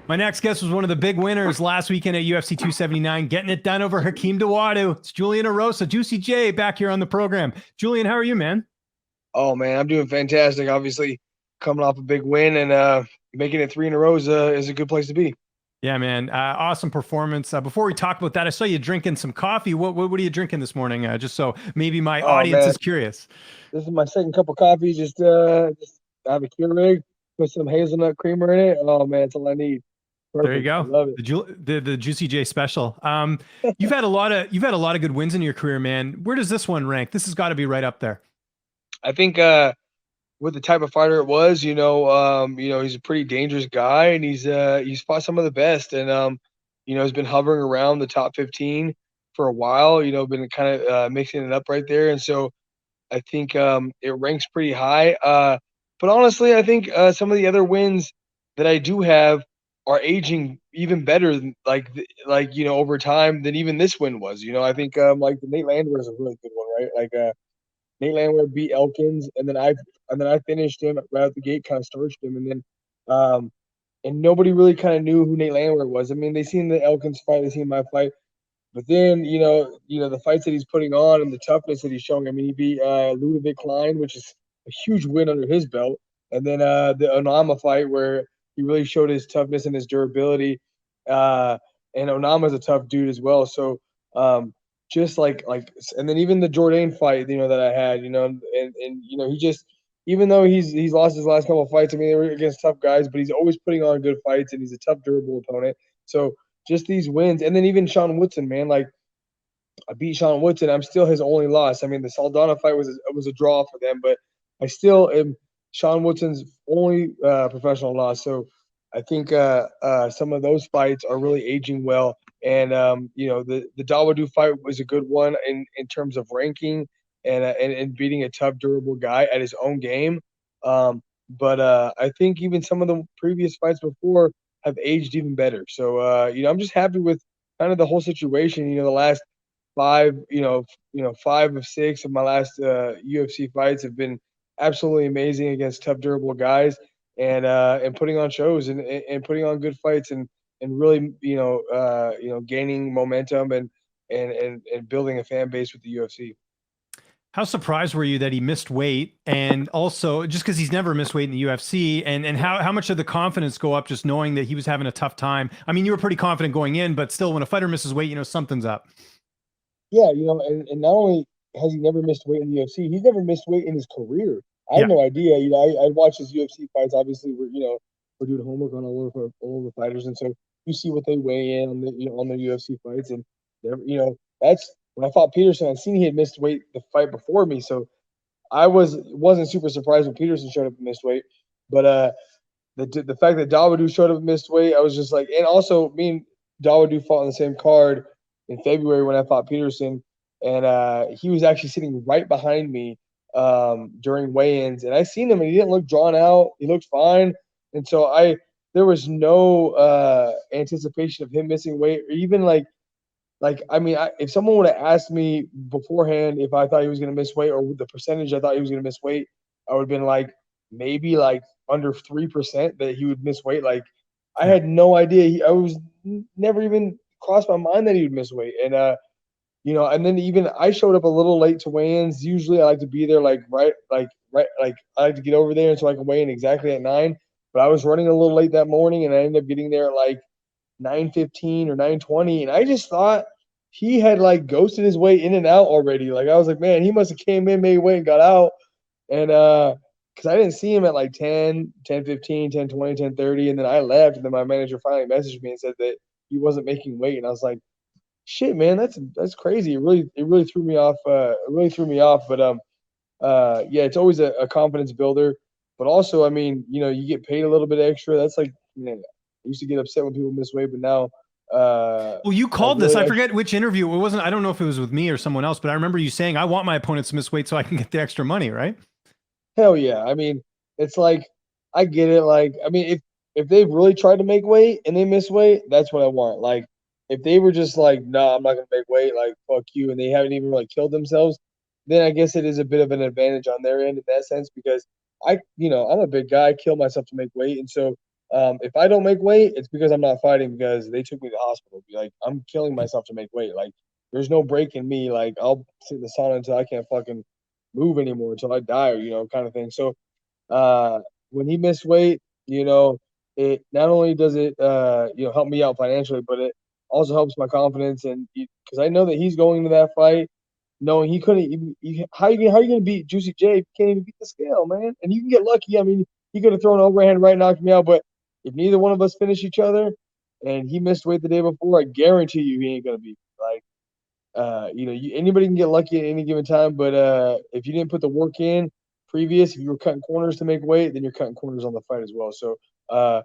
My next guest was one of the big winners last weekend at UFC 279, getting it done over Hakeem Dawodu. It's Julian Erosa, Juicy J, back here on the program. Julian, how are you, man? Oh man, I'm doing fantastic. Obviously, coming off a big win and making it three in a row is a good place to be. Yeah, man. Awesome performance. Before we talk about that, I saw you drinking some coffee. What are you drinking this morning? Just so maybe my Oh audience man, is curious. this is my second cup of coffee. Just have a Keurig, put some hazelnut creamer in it. Oh man, that's all I need. There you Perfect. I go. love it. The Juicy J special. You've had a lot of good wins in your career, man. Where does this one rank? This has got to be right up there. I think with the type of fighter it was, he's a pretty dangerous guy, and he's fought some of the best, and he's been hovering around the top 15 for a while. Been kind of mixing it up right there, and so I think it ranks pretty high. But honestly, I think some of the other wins that I do have are aging even better, over time than even this win was. I think like the Nate Landwehr is a really good one, right? Nate Landwehr beat Elkins, and then I finished him right out the gate, kind of starched him, and nobody really kind of knew who Nate Landwehr was. I mean, they seen the Elkins fight, they seen my fight, but then the fights that he's putting on and the toughness that he's showing. I mean, he beat Ludovic Klein, which is a huge win under his belt, and then the Onama fight where he really showed his toughness and his durability. Uh, and Onama's a tough dude as well. So just and then even the Jourdain fight, that I had, and he just, even though he's lost his last couple of fights, I mean, they were against tough guys, but he's always putting on good fights, and he's a tough, durable opponent. So just these wins, and then even Sean Woodson, man, like I beat Sean Woodson. I'm still his only loss. I mean, the Saldana fight was a draw for them, but I still am Sean Woodson's only professional loss. So I think some of those fights are really aging well. And the Dawodu fight was a good one in terms of ranking and beating a tough, durable guy at his own game. But I think even some of the previous fights before have aged even better. So I'm just happy with kind of the whole situation. The last five, 5 of 6 of my last UFC fights have been absolutely amazing against tough, durable guys, and putting on shows and putting on good fights and really gaining momentum and building a fan base with the UFC. How surprised were you that he missed weight, and also just because he's never missed weight in the UFC, and how much did the confidence go up just knowing that he was having a tough time? I mean, you were pretty confident going in, but still, when a fighter misses weight, something's up. Yeah, and not only has he never missed weight in the UFC, he's never missed weight in his career. I had Yeah. no idea. I'd watch his UFC fights. Obviously, we're doing homework on all of the fighters, and so you see what they weigh in on the UFC fights, and that's when I fought Peterson. I seen he had missed weight the fight before me, so I wasn't super surprised when Peterson showed up and missed weight, but the fact that Dawodu showed up and missed weight, I was just like, and also me and Dawodu fought on the same card in February when I fought Peterson, and he was actually sitting right behind me during weigh-ins, and I seen him, and he didn't look drawn out. He looked fine, and so there was no anticipation of him missing weight, or even like I mean, if someone would have asked me beforehand if I thought he was going to miss weight or the percentage I thought he was going to miss weight, I would have been like maybe like under 3% that he would miss weight. Like I Yeah. had no idea. I was never even crossed my mind that he would miss weight. And then even I showed up a little late to weigh-ins. Usually I like to be there like I like to get over there so I can weigh in exactly at 9. But I was running a little late that morning, and I ended up getting there at like 9:15 or 9:20, and I just thought he had like ghosted his way in and out already. Like I was like, man, he must have came in, made weight, and got out. And because I didn't see him at like 10, 10:15, 10:20, 10:30, and then I left, and then my manager finally messaged me and said that he wasn't making weight, and I was like, shit, man, that's crazy. It really threw me off. It really threw me off. But yeah, it's always a confidence builder. But also, I mean, you get paid a little bit extra. That's like, man, I used to get upset when people miss weight, but now, Well, you like called this. really I extra. forget which interview. It wasn't. I don't know if it was with me or someone else, but I remember you saying, "I want my opponents to miss weight so I can get the extra money." Right? Hell yeah. I mean, it's like I get it. Like, I mean, if they've really tried to make weight and they miss weight, that's what I want. Like, if they were just like, nah, I'm not gonna make weight, like fuck you, and they haven't even really killed themselves, then I guess it is a bit of an advantage on their end in that sense because I'm a big guy, I kill myself to make weight, and so If I don't make weight, it's because I'm not fighting because they took me to the hospital. Be like, I'm killing myself to make weight. Like, there's no break in me. Like, I'll sit in the sauna until I can't fucking move anymore until I die, or kind of thing. So, uh, when he missed weight, it not only does it help me out financially, but it also helps my confidence, and because I know that he's going to that fight knowing he couldn't even. How you gonna beat Juicy J if you can't even beat the scale, man? And you can get lucky. I mean, he could have thrown an overhand right, knocked me out, but if neither one of us finish each other, and he missed weight the day before, I guarantee you he ain't gonna beat me. Like, anybody can get lucky at any given time, but if you didn't put the work in previous, if you were cutting corners to make weight, then you're cutting corners on the fight as well. So I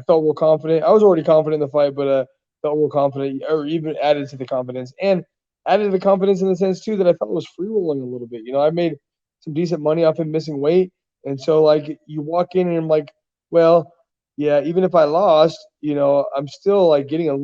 felt real confident. I was already confident in the fight, but felt real confident, or even added to the confidence, and added to the confidence in the sense too that I felt it was free rolling a little bit. I made some decent money off him missing weight, and so like you walk in and I'm like, well, yeah, even if I lost, I'm still like getting a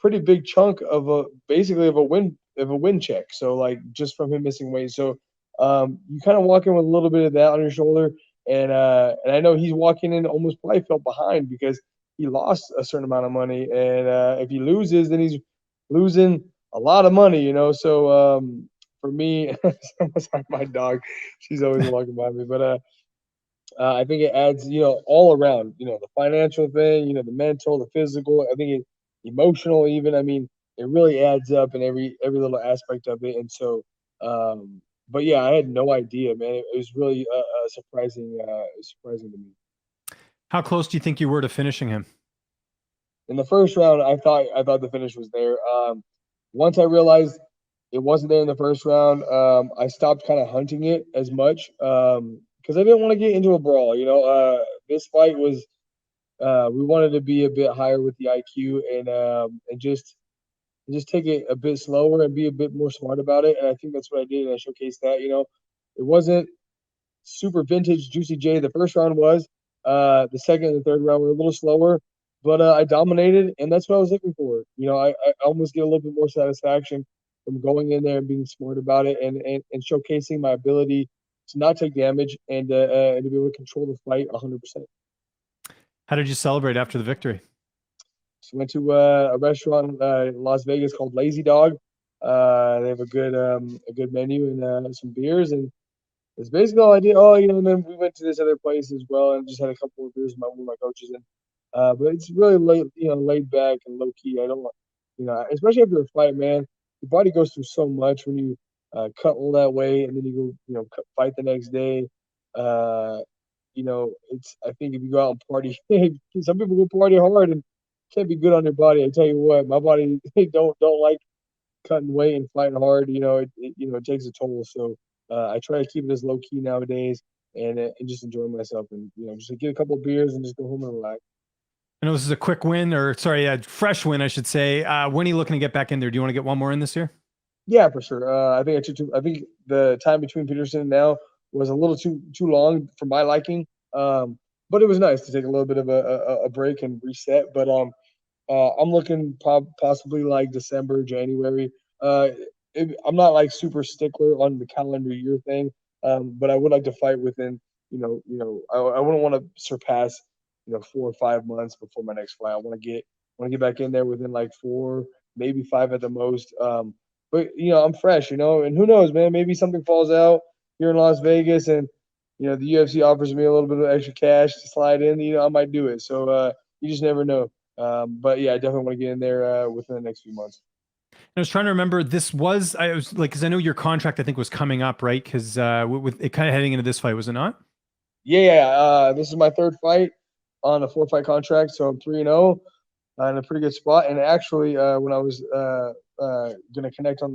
pretty big chunk of basically of a win check. So like just from him missing weight. So you kind of walk in with a little bit of that on your shoulder, and I know he's walking in almost probably felt behind because he lost a certain amount of money, and if he loses, then he's losing a lot of money. So for me, almost like my dog, she's always walking by me, but I think it adds, all around, the financial thing, the mental, the physical. I think emotional even. I mean, it really adds up in every little aspect of it. And so, but yeah, I had no idea, man. It was really surprising to me. How close do you think you were to finishing him? In the first round, I thought the finish was there. Once I realized it wasn't there in the first round, I stopped kind of hunting it as much because I didn't want to get into a brawl. This fight was we wanted to be a bit higher with the IQ and just take it a bit slower and be a bit more smart about it. And I think that's what I did, and I showcased that. It wasn't super vintage Juicy J. The first round was. The second and the third round were a little slower, but I dominated, and that's what I was looking for. I almost get a little bit more satisfaction from going in there and being smart about it and showcasing my ability to not take damage and to be able to control the fight 100%. How did you celebrate after the victory? So went to a restaurant in Las Vegas called Lazy Dog. They have a good menu and some beers, and it's basically all I did. Oh, and then we went to this other place as well and just had a couple of beers with my coaches. And but it's really laid back and low key. I don't want, especially after a fight, man, your body goes through so much when you cut all that weight and then you go, fight the next day. Uh, I think if you go out and party, some people go party hard and can't be good on their body. I tell you what, my body don't like cutting weight and fighting hard. It takes a toll. So I try to keep it as low key nowadays and just enjoy myself and just get a couple of beers and just go home and relax. I know this is a quick win, or sorry, a fresh win, I should say. When are you looking to get back in there? Do you want to get one more in this year? Yeah, for sure. I think the time between Peterson and now was a little too long for my liking. But it was nice to take a little bit of a break and reset. But I'm looking possibly like December, January. I'm not like super stickler on the calendar year thing, but I would like to fight within, I wouldn't want to surpass, 4 or 5 months before my next fight. I want to get back in there within like 4, maybe 5 at the most. But I'm fresh, and who knows, man? Maybe something falls out here in Las Vegas, and the UFC offers me a little bit of extra cash to slide in. I might do it. So you just never know. But yeah, I definitely want to get in there within the next few months. I was trying to remember. I was like, because I know your contract, I think, was coming up, right? Because with it kind of heading into this fight, was it not? Yeah. This is my third fight on a 4-fight contract, so I'm 3-0 in a pretty good spot. And actually, when I was gonna connect on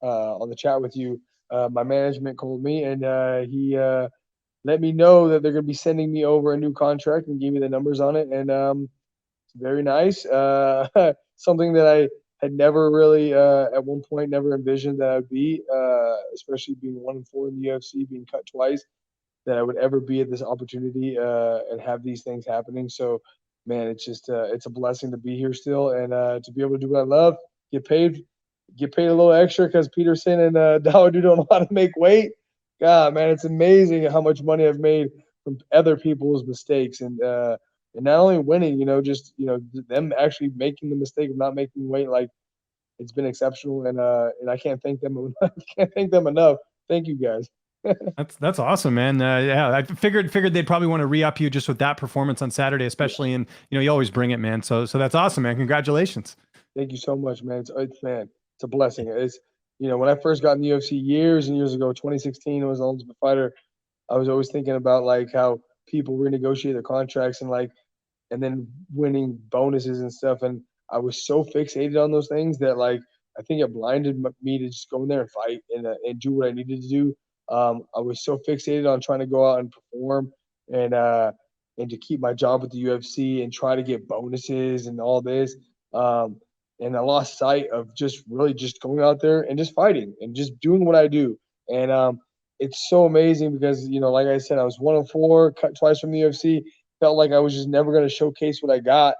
the chat with you, my management called me and he let me know that they're gonna be sending me over a new contract and gave me the numbers on it. And it's very nice. Something that I had never really, at one point, never envisioned that I'd be, especially being 1-4 in the UFC, being cut twice, that I would ever be at this opportunity and have these things happening. So, man, it's a blessing to be here still and to be able to do what I love, get paid, a little extra because Peterson and Dawodu don't know how to make weight. God, man, it's amazing how much money I've made from other people's mistakes, and and not only winning, just them actually making the mistake of not making weight, like it's been exceptional, and I can't thank them enough. Can't thank them enough. Thank you guys. That's awesome, man. Yeah, I figured they'd probably want to re-up you just with that performance on Saturday, especially, and you always bring it, man. So that's awesome, man. Congratulations. Thank you so much, man. It's a blessing. It's when I first got in the UFC years and years ago, 2016, I was an Ultimate Fighter. I was always thinking about like how people renegotiate their contracts and then winning bonuses and stuff. And I was so fixated on those things that like I think it blinded me to just go in there and fight and do what I needed to do. I was so fixated on trying to go out and perform and uh, and to keep my job with the UFC and try to get bonuses and all this. Um, and I lost sight of just really just going out there and just fighting and just doing what I do. And it's so amazing because like I said, I was 104, cut twice from the UFC. Felt like I was just never going to showcase what I got.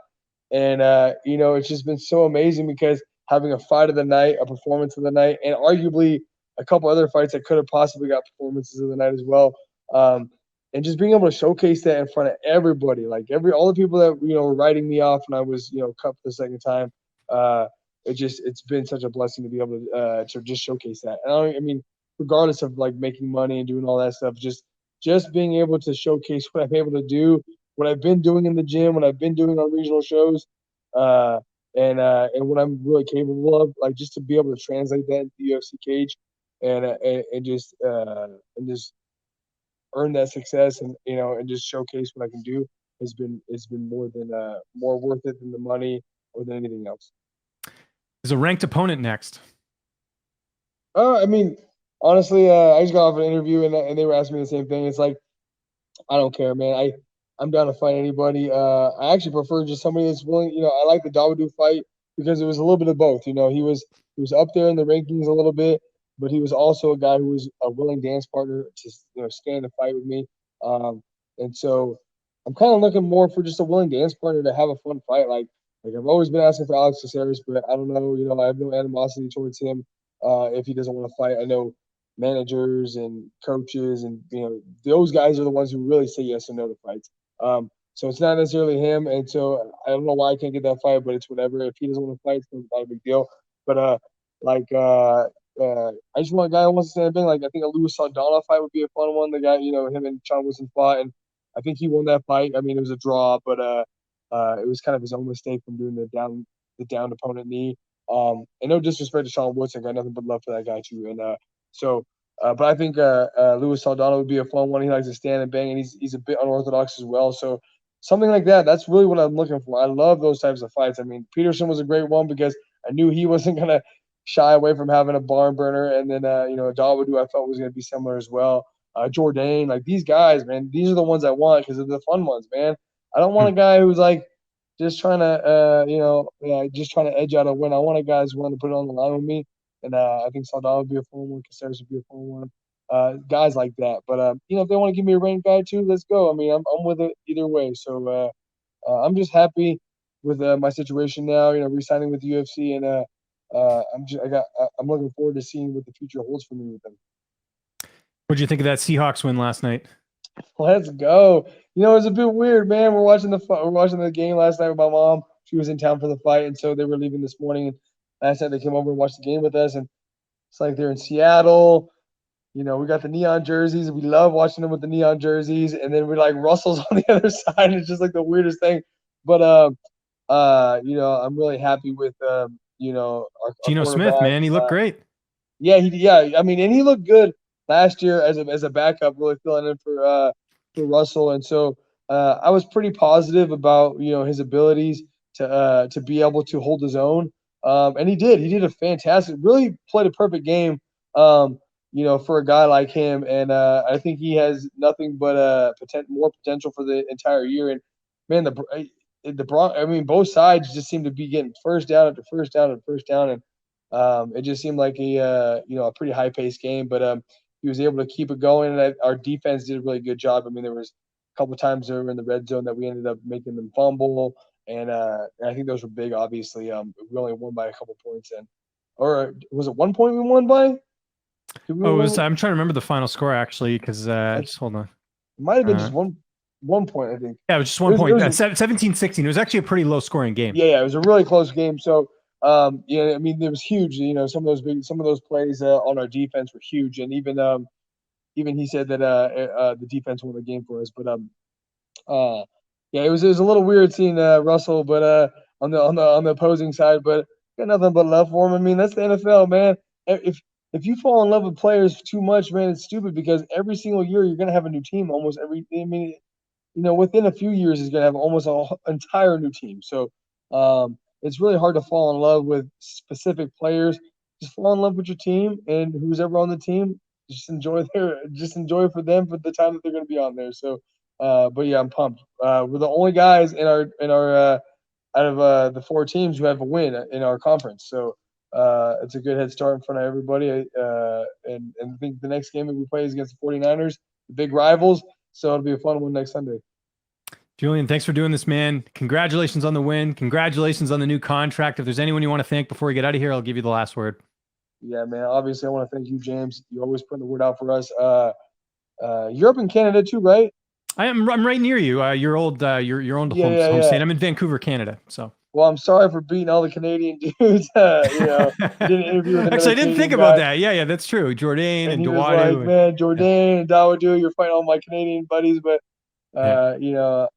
And it's just been so amazing because having a fight of the night, a performance of the night, and arguably a couple other fights that could have possibly got performances of the night as well. Um, and just being able to showcase that in front of everybody, like all the people that were writing me off when I was cut for the second time. Uh, it's been such a blessing to be able to just showcase that. And I mean, regardless of like making money and doing all that stuff, just being able to showcase what I'm able to do, what I've been doing in the gym, what I've been doing on regional shows, uh, and what I'm really capable of, like just to be able to translate that into the UFC cage, and just earn that success, and just showcase what I can do has been more worth it than the money or than anything else. There's a ranked opponent next. I mean, honestly, I just got off an interview and they were asking me the same thing. It's like I don't care, man. I'm down to fight anybody. I actually prefer just somebody that's willing. I like the Dawodu fight because it was a little bit of both. He was up there in the rankings a little bit, but he was also a guy who was a willing dance partner to stand and fight with me. Um, and so I'm kind of looking more for just a willing dance partner to have a fun fight. Like I've always been asking for Alex Caceres, but I don't know. I have no animosity towards him. If he doesn't want to fight, I know managers and coaches and those guys are the ones who really say yes and no to fights. So it's not necessarily him, and so I don't know why I can't get that fight, but it's whatever. If he doesn't want to fight, it's not a big deal. But like I just want a guy who wants to stand big. Like I think a Luis Saldana fight would be a fun one. The guy, him and Sean Woodson fought, and I think he won that fight. I mean, it was a draw, but it was kind of his own mistake from doing the downed opponent knee. And no disrespect to Sean Woodson, got nothing but love for that guy too. And but I think Luis Saldana would be a fun one. He likes to stand and bang, and he's a bit unorthodox as well. So something like that. That's really what I'm looking for. I love those types of fights. I mean, Peterson was a great one because I knew he wasn't gonna shy away from having a barn burner, and then Dawodu I felt was gonna be similar as well. Jourdain, like these guys, man, these are the ones I want because they're the fun ones, man. I don't want a guy who's like just trying to, just trying to edge out a win. I want a guy who's willing to put it on the line with me. And I think Saldana would be a fun one. Caceres would be a fun one. Guys like that. But if they want to give me a ranked guy too, let's go. I mean, I'm with it either way. So I'm just happy with my situation now. Re-signing with the UFC, and I'm looking forward to seeing what the future holds for me with them. What did you think of that Seahawks win last night? Let's go. It was a bit weird, man. We're watching the game last night with my mom. She was in town for the fight, and so they were leaving this morning. And last night they came over and watched the game with us, and it's like they're in Seattle. We got the neon jerseys. We love watching them with the neon jerseys, and then we're like Russell's on the other side. It's just like the weirdest thing. But I'm really happy with our Geno Smith, man, he looked great. Yeah. I mean, and he looked good last year as a backup, really filling in for Russell, and so I was pretty positive about his abilities to be able to hold his own, and he did. He did a fantastic, really played a perfect game, for a guy like him, and I think he has nothing but more potential for the entire year. And man, I mean, both sides just seem to be getting first down after first down and first down, and it just seemed like a pretty high paced game, but he was able to keep it going, and our defense did a really good job. I mean, there was a couple of times over in the red zone that we ended up making them fumble, and I think those were big. Obviously, we only won by a couple points, or was it 1 point we won by? I'm trying to remember the final score actually, because just hold on. It might have been just one. 1 point, I think. Yeah, it was just It one was, it point. was 17-16. It was actually a pretty low scoring game. yeah, it was a really close game. So, yeah, I mean, it was huge. You know, some of those plays on our defense were huge, and even he said that the defense won the game for us. But uh, yeah, it was a little weird seeing Russell, but on the opposing side, but got nothing but love for him. I mean, that's the NFL, man. If you fall in love with players too much, man, it's stupid because every single year you're gonna have a new team almost every. I mean, within a few years, he's going to have almost an entire new team. So it's really hard to fall in love with specific players. Just fall in love with your team and who's ever on the team. Just enjoy for them for the time that they're going to be on there. So, but yeah, I'm pumped. We're the only guys in our out of the four teams who have a win in our conference. So it's a good head start in front of everybody. And I think the next game that we play is against the 49ers, the big rivals. So it'll be a fun one next Sunday. Julian, thanks for doing this, man. Congratulations on the win. Congratulations on the new contract. If there's anyone you want to thank before we get out of here, I'll give you the last word. Yeah, man. Obviously, I want to thank you, James. You always putting the word out for us. You're up in Canada too, right? I'm right near you. Your own Yeah, home yeah. state. I'm in Vancouver, Canada. So Well, I'm sorry for beating all the Canadian dudes. I did an interview with actually, another I didn't think Canadian about guy, that. Yeah, that's true. Jourdain and and he was like, Dawodu and "Man, yeah, Jourdain and Dawodu, you're fighting all my Canadian buddies, but yeah. uh, you know,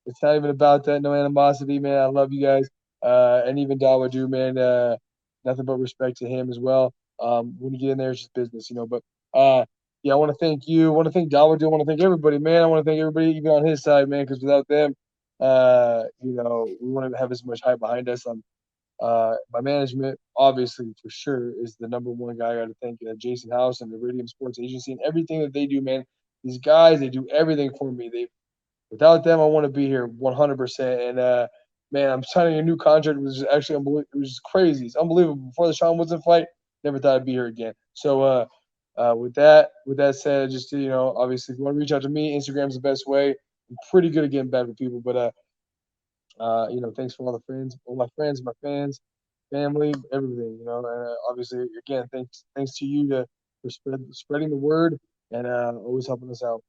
it's not even about that. No animosity, man. I love you guys. And even Dawodu, man. Nothing but respect to him as well. When you get in there, it's just business, But yeah, I want to thank you. I want to thank Dawodu. I want to thank everybody, man. I want to thank everybody, even on his side, man. Because without them, we wouldn't have as much hype behind us. My management, obviously, for sure, is the number one guy I got to thank. Jason House and the Iridium Sports Agency and everything that they do, man. These guys, they do everything for me. Without them, I want to be here 100%. And man, I'm signing a new contract, which is actually unbelievable. It was crazy. It's unbelievable. Before the Sean Woodson fight, never thought I'd be here again. So with that said, just obviously, if you want to reach out to me, Instagram's the best way. I'm pretty good at getting back with people, but thanks for all my friends, my fans, family, everything. And obviously, again, thanks to you for spreading the word and always helping us out.